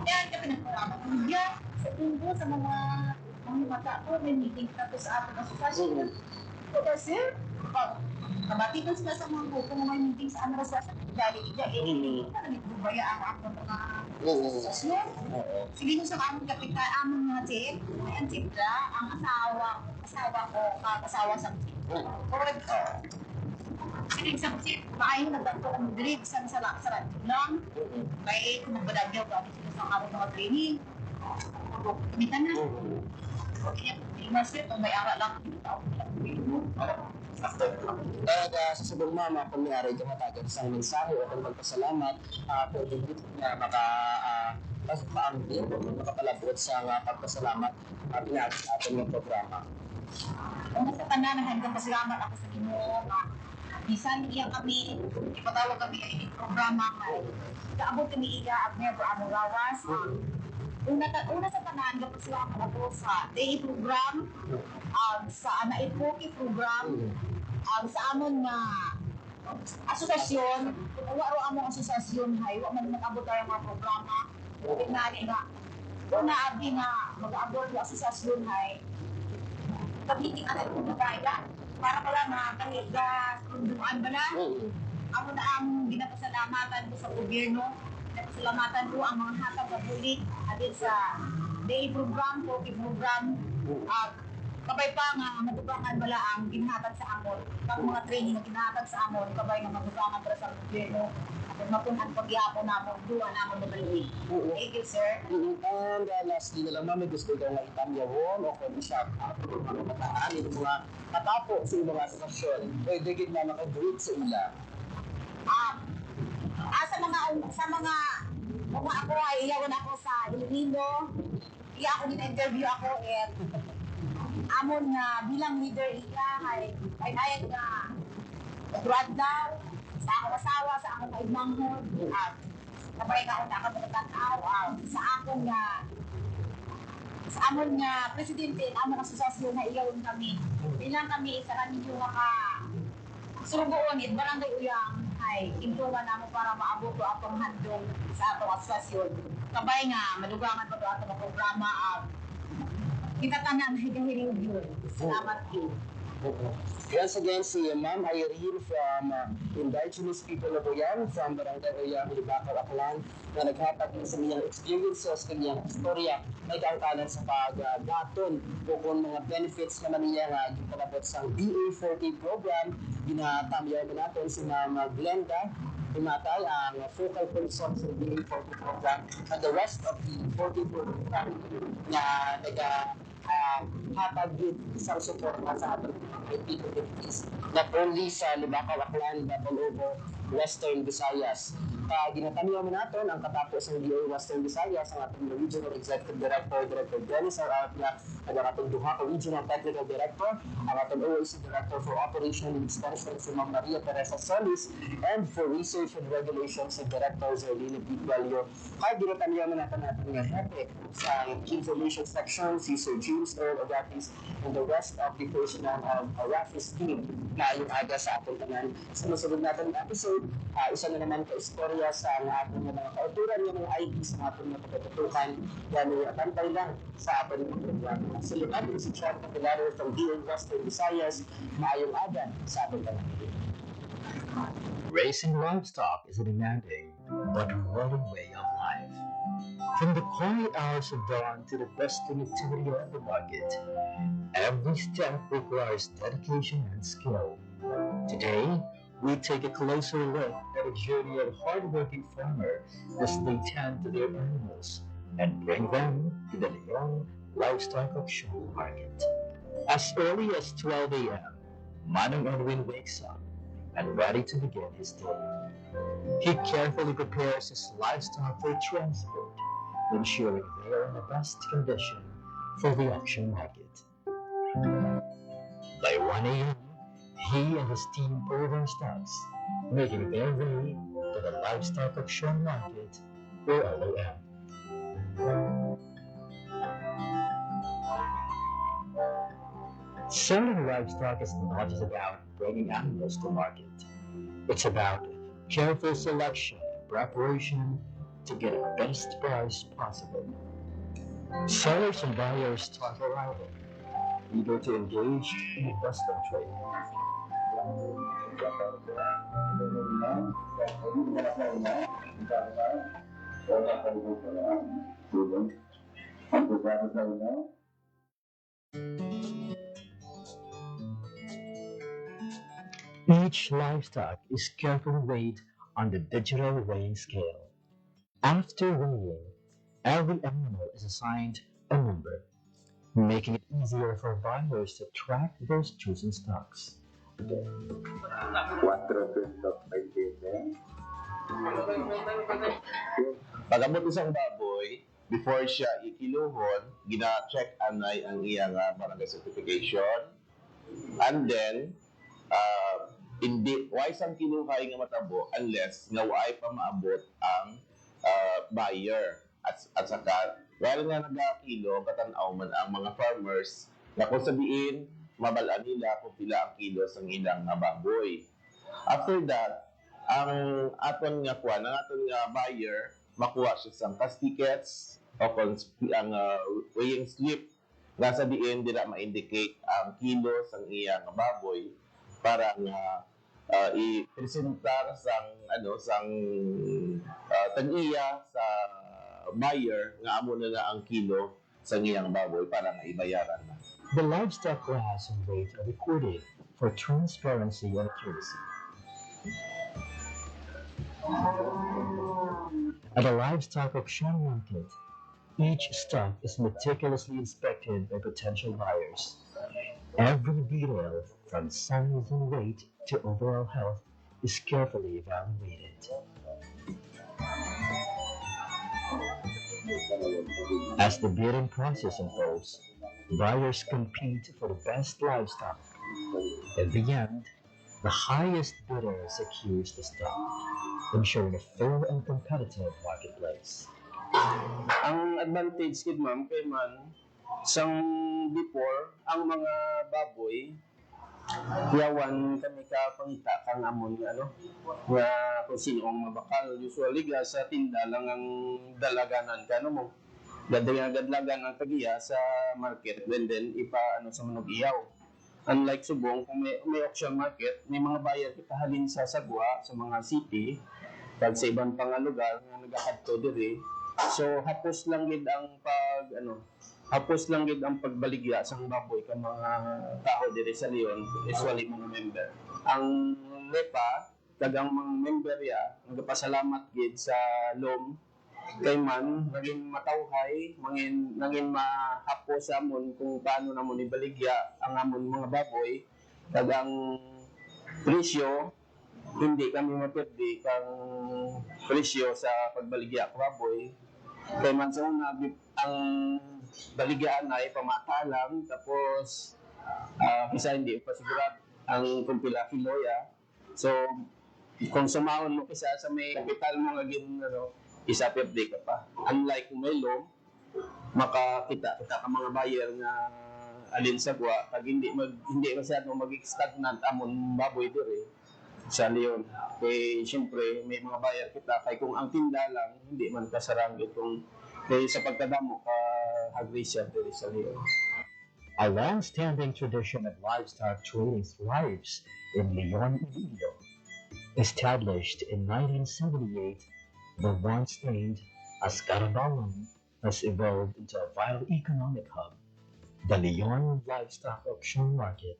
Kaya kami nagparaman ng media sa tunggo sa mga mata ko. May meeting na po sa ating asosasyon. So, sir, kabatikan sila sa mga grupo na may meeting sa aming asosasyon. Dali, hindi na nagbubaya ang ako ng mga asosasyon. Sige nyo sa aming kapitan, aming mga chip. Ayan, chip na, ang asawa ko, kasawa sa chip. Correct ko. Sige sa chip, maayon nagdagpo ang drip sa radyo lang. Kaya kung magbadagyaw, gamit sila sa aming mga training. Kumita na. Okay, sir, kung may ara lang, sa Subong Mama, kung may-ari ka matagal isang mensahe o kung magpasalamat, pwede dito na makapalabot sa pagpasalamat at ating mga programa. Kung sa pananahan ka, pasalamat ako sa inyo na bisan iya kami, ipatawag kami ay programa ay kaabot kami iya at never ano lawas. Una sa tanan, pasalamat ako sa DA program, sa Anaipoki program, sa amon nga asosasyon, waro among asosasyon hay, wa man mag-abot tayo mga programa. Tingali nga, una abi nga mag-abot yung asosasyon hay, kabiting anak ko na kaya, para pala nga kahit kunduan ba na, ako na ang ginapasalamatan ko sa gobyerno, ginapasalamatan ko ang mga hatag na bulit, agad sa DA program, POKI program, kabay pa nga madugangan bala ang ginhatag sa amon, ang mga training na ginhatag sa amon, kabay nga madugangan para sa gobyerno, at mapunan pagyapon namon, duwan namon mabalik. Thank you, sir. And lastly na lang, may gusto ka nga itamyawon o kung shout out ng mga kataan, yung mga katapo sa mga asosasyon, pwede gid na makagreet sa ila. Sa mga ako ay iyawan ako sa Iloilo, iya ako din-interview ako at amon nga bilang leader iya ay ayat nga Brad daw sa akong asawa, sa akong kaigmanghod, kabay ka akong nakabutataw, sa amon nga presidente, amon asosasyon na iyawon kami. Bilang kami isa kanyo nga surugoon it, barangay uyang ay improvan namo para maabot to atong handong sa atong asosasyon. Kabay nga, madugangan pa to atong programa kita tanan higahiling yun. Salamat po. Once again, si Ma'am Irene from Indigenous People of Oyan, from Barangay Oyang, Libacaw, Aklan, na naghatag din sa niyang experiences, kanyang istorya, may kautanan sa pag-daton o kung mga benefits naman niya nga ginalabot sa DA40 program. Ginatamyaw na natin si Ma'am Glenda Imatay, ang focal person sa DA40 program, and the rest of the 40 program na hatag din isang suporta sa ating people communities, not only sa Libacaw, Aklan, but all over Western Visayas. Ginataniwa mo natin ang katapos ng DA Western Visayas, ang ating Regional Executive Director, Director Dennis Arapia, at ang ating duha ka Regional Technical Director, ang ating OAC Director for Operation and Extension si Ma'am Maria Teresa Solis, and for Research and Regulation si Director Zerlina Piguelio. Ginataniwa mo natin nga hepe sa Information Section, si Sir James Earl Agatis, and the rest of the personnel of Rafis team na yung aga sa ating tanan. Sa masunod natin ang episode, isa na naman ka-istorya sa ating mga kauturan, yung mga ID sa ating mga pagkatutukan, yan ay pantay lang sa ating mga programa. So yung ating si Chad Capilaro from DA Western Visayas, maayong aga sa ating tanan. Raising livestock is a demanding but rewarding way of life. From the quiet hours of dawn to the bustling activity of the market, every step requires dedication and skill. Today, we take a closer look at the journey of a hardworking farmer as they tend to their animals and bring them to the Leon Livestock Auction Market. As early as 12 a.m., Manong Edwin wakes up and ready to begin his day. He carefully prepares his livestock for transport, ensuring they are in the best condition for the auction market. By 1 a.m., he and his team pull their stocks, making their way to the Livestock Auction Market, or LOM. Selling livestock is not just about bringing animals to market. It's about careful selection and preparation to get the best price possible. Sellers and buyers start arriving, eager to engage in the Western trade. Each livestock is carefully weighed on the digital weighing scale. After weighing, every animal is assigned a number, making it easier for buyers to track their chosen stocks. Pag-abot isang baboy, before siya ikiluhon, gina-check anay ang iyang barangay certification. And then, hindi, why sang kiluhay nga matabo unless nga why pa maabot ang buyer. At saka, while nga nagkakilo, katanaw man ang mga farmers na kung sabihin, mabalaan nila kung pila ang kilos ang ilang baboy. After that, ang aton nga kuha, ang aton nga buyer, makuha siya sa cash tickets o kung ang weighing slip nga sabihin dila ma-indicate ang kilos ang iyang baboy para nga i-presentar sang tag-iya sa buyer nga amo na ang kilo sa iyang baboy para nga ibayaran na. The livestock class and weight are recorded for transparency and accuracy. At a livestock auction market, each stock is meticulously inspected by potential buyers. Every detail, from size and weight to overall health, is carefully evaluated. As the bidding process unfolds, buyers compete for the best livestock. In the end, The highest bidder secures the stock, ensuring a fair and competitive marketplace. Ang advantage kid ma'am kay man sang before ang mga baboy yawan kami ka pangita kang amon nga nga kung sino ang mabakal usually ga sa tinda lang ang dalaganan ka mo gadlagan ang tagiya sa market then ipa sa manog iyaw. Unlike Subong, kung may auction market, may mga buyer kita halin sa sagwa, sa mga city, pag sa ibang pang lugar nga nagakadto diri. So hapos lang gid ang pagbaligya sa baboy ka mga tao diri sa Leon, usually mga member. Ang NEPA, tagang mga member ya, nagpasalamat gid sa LOM kay man naging matawhay, naging mahapos sa amon kung paano namon ibaligya ang amon mga baboy. Tagang presyo, hindi kami mapirdi kang presyo sa pagbaligya ng baboy. Kay man sa una, ang baligyaan ay pamata lang, tapos isa hindi pa sigurad ang kumpila kiloya. So, kung sumahon mo kisa sa may kapital mo agin isa pirdi ka pa. Unlike kung may loan, makakita ka mga buyer nga alin sa gwa, pag hindi masyadong mag-stagnant amon baboy diri sa Leon. Kaya siyempre may mga buyer kita kay kung ang tinda lang hindi man kasarang itong kay sa pagkadamo ka agresya diri sa Leon. A long-standing tradition of livestock trading thrives in Leon, Iloilo. Established in 1978, the once named Ascarabalan has evolved into a vital economic hub, the Leon Livestock Auction Market,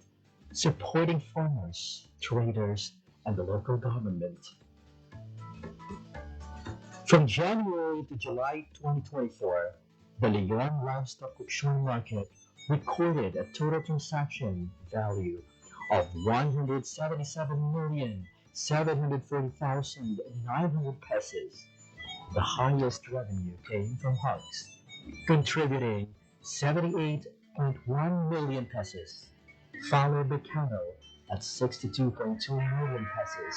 supporting farmers, traders, and the local government. From January to July 2024, the Leon Livestock Auction Market recorded a total transaction value of 177,740,900 pesos. The highest revenue came from hogs, contributing 78.1 million pesos, followed by cattle at 62.2 million pesos,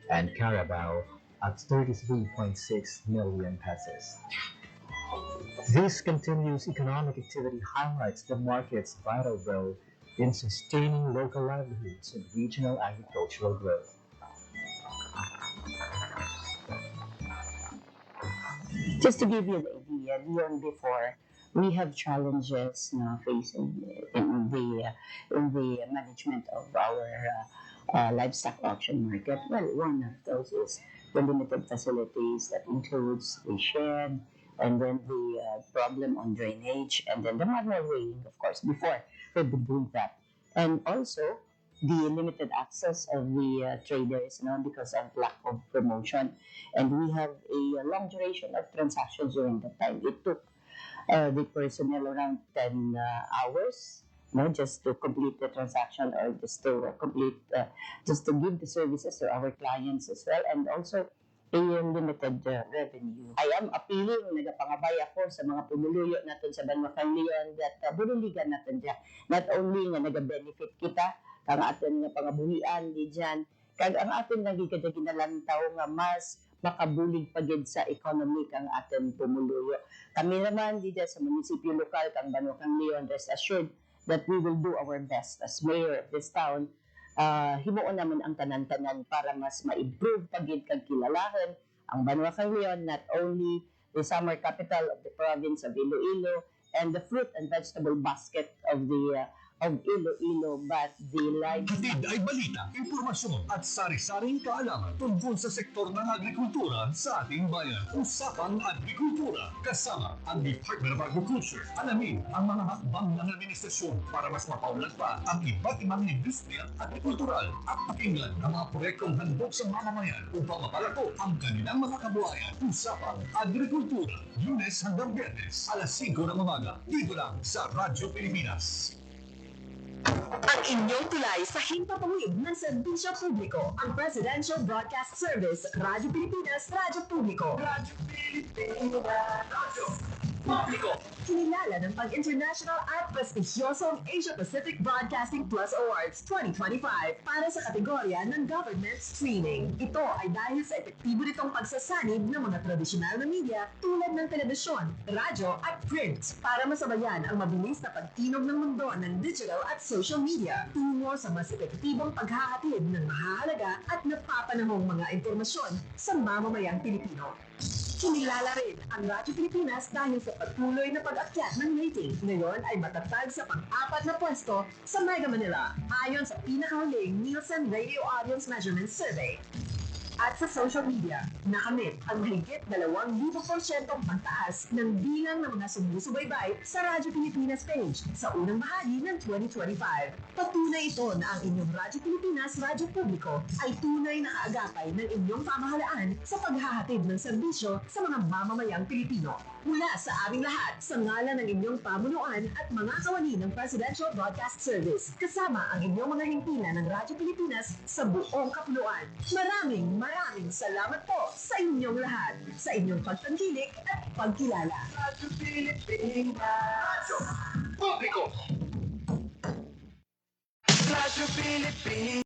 and carabao at 33.6 million pesos. This continuous economic activity highlights the market's vital role in sustaining local livelihoods and regional agricultural growth. Just to give you an idea, Leon before, we have challenges now facing in the management of our livestock auction market. Well, one of those is the limited facilities that includes the shed, and then the problem on drainage, and then the manual weighing, of course, before we've been doing that. And also, the limited access of the traders, because of lack of promotion. And we have a long duration of transactions during that time. It took the personnel around 10 hours, just to complete the transaction, or just to just to give the services to our clients as well, and also a limited revenue. I am appealing, nagapangabay ako sa mga pumuluyo natin sa Banwakang Leon that bunuligan natin dyan. Not only nga nag-benefit kita, kang atin nga pangabuhian di dyan, kag ang atin lagi kada ginalantaw nga mas makabulig pagid sa economic ang atin pumuluyo. Kami naman di dyan sa munisipyo lokal, kang Banwakang Leon, rest assured that we will do our best as mayor of this town. Himuon naman ang tanan-tanan para mas ma-improve pagid kag kilalahan ang Banwakang Leon, not only the summer capital of the province of Iloilo and the fruit and vegetable basket of the of Iloilo, but the live... Hatid ay balita, impormasyon at sari-saring kaalaman tungkol sa sektor ng agrikultura sa ating bayan. Usapang Agrikultura, kasama ang Department of Agriculture. Alamin ang mga hakbang ng administrasyon para mas mapaunlad pa ang iba't ibang industriya at agrikultural at pakinggan ang mga proyektong handog sa mamamayan upang mapalago ang kanilang mga kabuhayan. Usapang Agrikultura, Lunes hanggang Biyernes, alas 5 ng umaga, dito lang sa Radyo Pilipinas. Ang inyong tulay sa himpapawid ng serbisyo publiko, ang Presidential Broadcast Service, Radyo Pilipinas, Radyo Publiko. Radyo Pilipinas, Radyo Publiko. Kinilala ng pag-international at prestigyosong Asia-Pacific Broadcasting Plus Awards 2025 para sa kategorya ng government streaming. Ito ay dahil sa epektibo nitong pagsasanib ng mga tradisyonal na media tulad ng telebisyon, radyo at print para masabayan ang mabilis na pagtinog ng mundo ng digital at social media tungo sa mas epektibong paghahatid ng mahahalaga at napapanahong mga impormasyon sa mamamayang Pilipino. Kinilala rin ang Radyo Pilipinas dahil sa patuloy na pag-akyat ng rating. Ngayon ay matatag sa pang-apat na pwesto sa Mega Manila ayon sa pinakahuling Nielsen Radio Audience Measurement Survey. At sa social media, nakamit ang higit 2,000% pagtaas ng bilang ng mga sumusubaybay sa Radyo Pilipinas page sa unang bahagi ng 2025. Patunay ito na ang inyong Radyo Pilipinas Radyo Publiko ay tunay na kaagapay ng inyong pamahalaan sa paghahatid ng serbisyo sa mga mamamayang Pilipino. Mula sa aming lahat, sa ngalan ng inyong pamunuan at mga kawani ng Presidential Broadcast Service, kasama ang inyong mga himpilan ng Radyo Pilipinas sa buong kapuluan. Maraming salamat po sa inyong lahat, sa inyong pagtangkilik at pagkilala. Radyo Pilipinas. Publiko. Radyo Pilipinas.